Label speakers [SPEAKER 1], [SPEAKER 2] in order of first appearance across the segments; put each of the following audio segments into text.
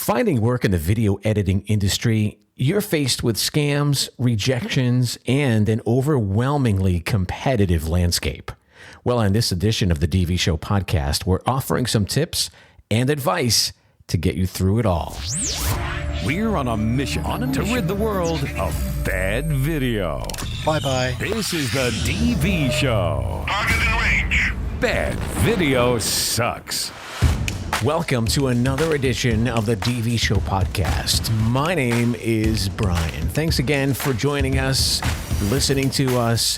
[SPEAKER 1] Finding work in the video editing industry, you're faced with scams, rejections, and an overwhelmingly competitive landscape. Well, on this edition of the DV Show podcast, we're offering some tips and advice to get you through it all.
[SPEAKER 2] We're on a mission to rid the world of bad video.
[SPEAKER 3] Bye-bye.
[SPEAKER 2] This is the DV Show.
[SPEAKER 4] Target in range.
[SPEAKER 2] Bad video sucks.
[SPEAKER 1] Welcome to another edition of the DV Show podcast. My name is Brian. Thanks again for joining us, listening to us,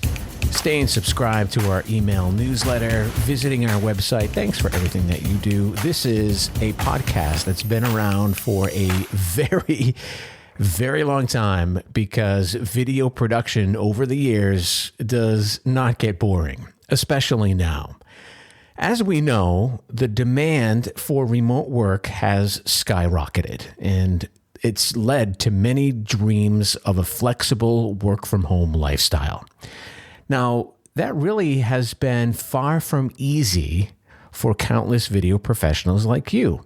[SPEAKER 1] staying subscribed to our email newsletter, visiting our website. Thanks for everything that you do. This is a podcast that's been around for a very, very long time because video production over the years does not get boring, especially now. As we know, the demand for remote work has skyrocketed, and it's led to many dreams of a flexible work-from-home lifestyle. Now, that really has been far from easy for countless video professionals like you.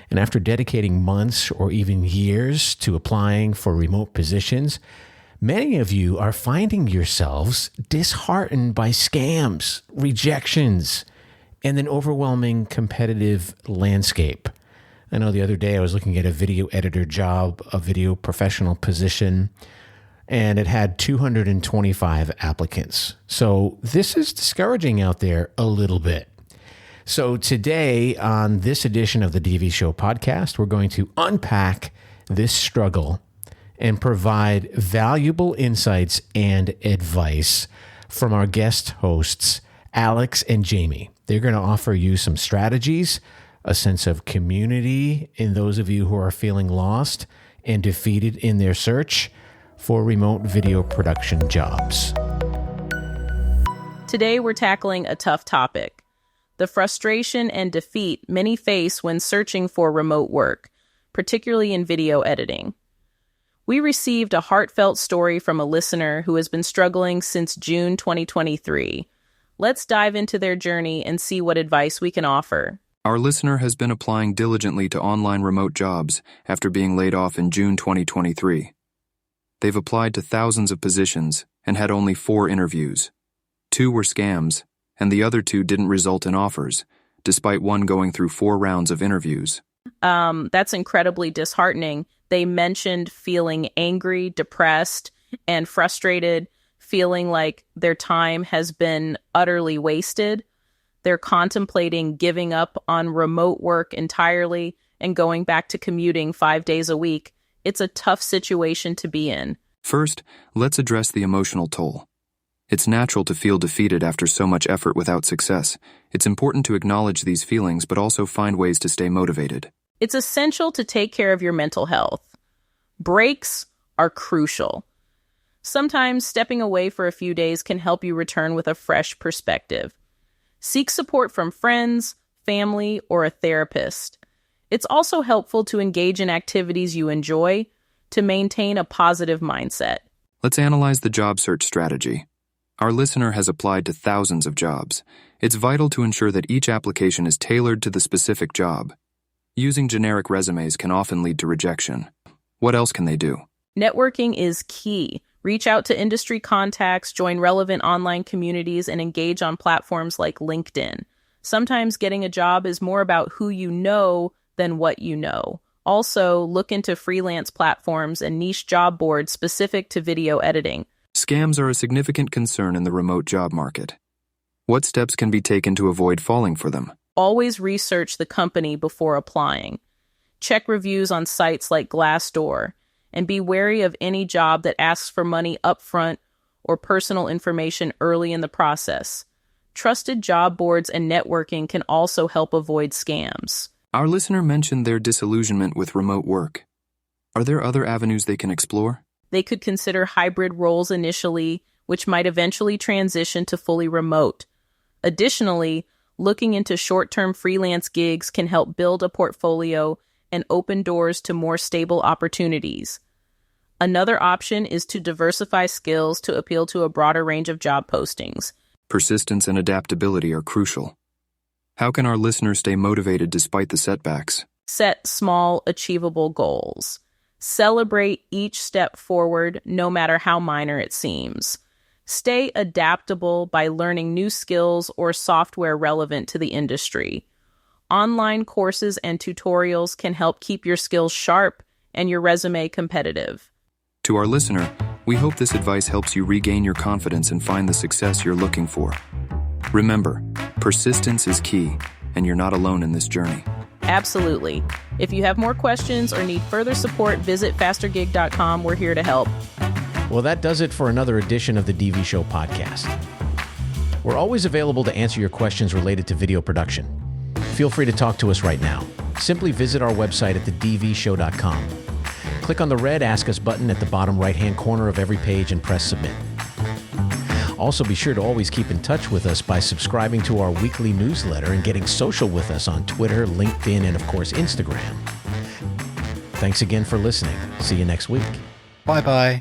[SPEAKER 1] And after dedicating months or even years to applying for remote positions, many of you are finding yourselves disheartened by scams, rejections, and an overwhelming competitive landscape. I know the other day I was looking at a video editor job, a video professional position, and it had 225 applicants. So this is discouraging out there a little bit. So today on this edition of the DV Show podcast, we're going to unpack this struggle and provide valuable insights and advice from our guest hosts, Alex and Jamie. They're going to offer you some strategies, a sense of community in those of you who are feeling lost and defeated in their search for remote video production jobs.
[SPEAKER 5] Today, we're tackling a tough topic: the frustration and defeat many face when searching for remote work, particularly in video editing. We received a heartfelt story from a listener who has been struggling since June 2023. Let's dive into their journey and see what advice we can offer.
[SPEAKER 6] Our listener has been applying diligently to online remote jobs after being laid off in June 2023. They've applied to thousands of positions and had only 4 interviews. 2 were scams, and the other 2 didn't result in offers, despite one going through 4 rounds of interviews.
[SPEAKER 5] That's incredibly disheartening. They mentioned feeling angry, depressed, and frustrated, feeling like their time has been utterly wasted. They're contemplating giving up on remote work entirely and going back to commuting 5 days a week. It's a tough situation to be in.
[SPEAKER 6] First, let's address the emotional toll. It's natural to feel defeated after so much effort without success. It's important to acknowledge these feelings, but also find ways to stay motivated.
[SPEAKER 5] It's essential to take care of your mental health. Breaks are crucial. Sometimes stepping away for a few days can help you return with a fresh perspective. Seek support from friends, family, or a therapist. It's also helpful to engage in activities you enjoy to maintain a positive mindset.
[SPEAKER 6] Let's analyze the job search strategy. Our listener has applied to thousands of jobs. It's vital to ensure that each application is tailored to the specific job. Using generic resumes can often lead to rejection. What else can they do?
[SPEAKER 5] Networking is key. Reach out to industry contacts, join relevant online communities, and engage on platforms like LinkedIn. Sometimes getting a job is more about who you know than what you know. Also, look into freelance platforms and niche job boards specific to video editing.
[SPEAKER 6] Scams are a significant concern in the remote job market. What steps can be taken to avoid falling for them?
[SPEAKER 5] Always research the company before applying. Check reviews on sites like Glassdoor, and be wary of any job that asks for money upfront or personal information early in the process. Trusted job boards and networking can also help avoid scams.
[SPEAKER 6] Our listener mentioned their disillusionment with remote work. Are there other avenues they can explore?
[SPEAKER 5] They could consider hybrid roles initially, which might eventually transition to fully remote. Additionally, looking into short-term freelance gigs can help build a portfolio and open doors to more stable opportunities. Another option is to diversify skills to appeal to a broader range of job postings.
[SPEAKER 6] Persistence and adaptability are crucial. How can our listeners stay motivated despite the setbacks?
[SPEAKER 5] Set small, achievable goals. Celebrate each step forward, no matter how minor it seems. Stay adaptable by learning new skills or software relevant to the industry. Online courses and tutorials can help keep your skills sharp and your resume competitive.
[SPEAKER 6] To our listener, we hope this advice helps you regain your confidence and find the success you're looking for. Remember, persistence is key, and you're not alone in this journey.
[SPEAKER 5] Absolutely. If you have more questions or need further support, visit fastergig.com. We're here to help.
[SPEAKER 1] Well, that does it for another edition of the DV Show podcast. We're always available to answer your questions related to video production. Feel free to talk to us right now. Simply visit our website at thedvshow.com. Click on the red Ask Us button at the bottom right-hand corner of every page and press Submit. Also, be sure to always keep in touch with us by subscribing to our weekly newsletter and getting social with us on Twitter, LinkedIn, and of course, Instagram. Thanks again for listening. See you next week.
[SPEAKER 3] Bye-bye.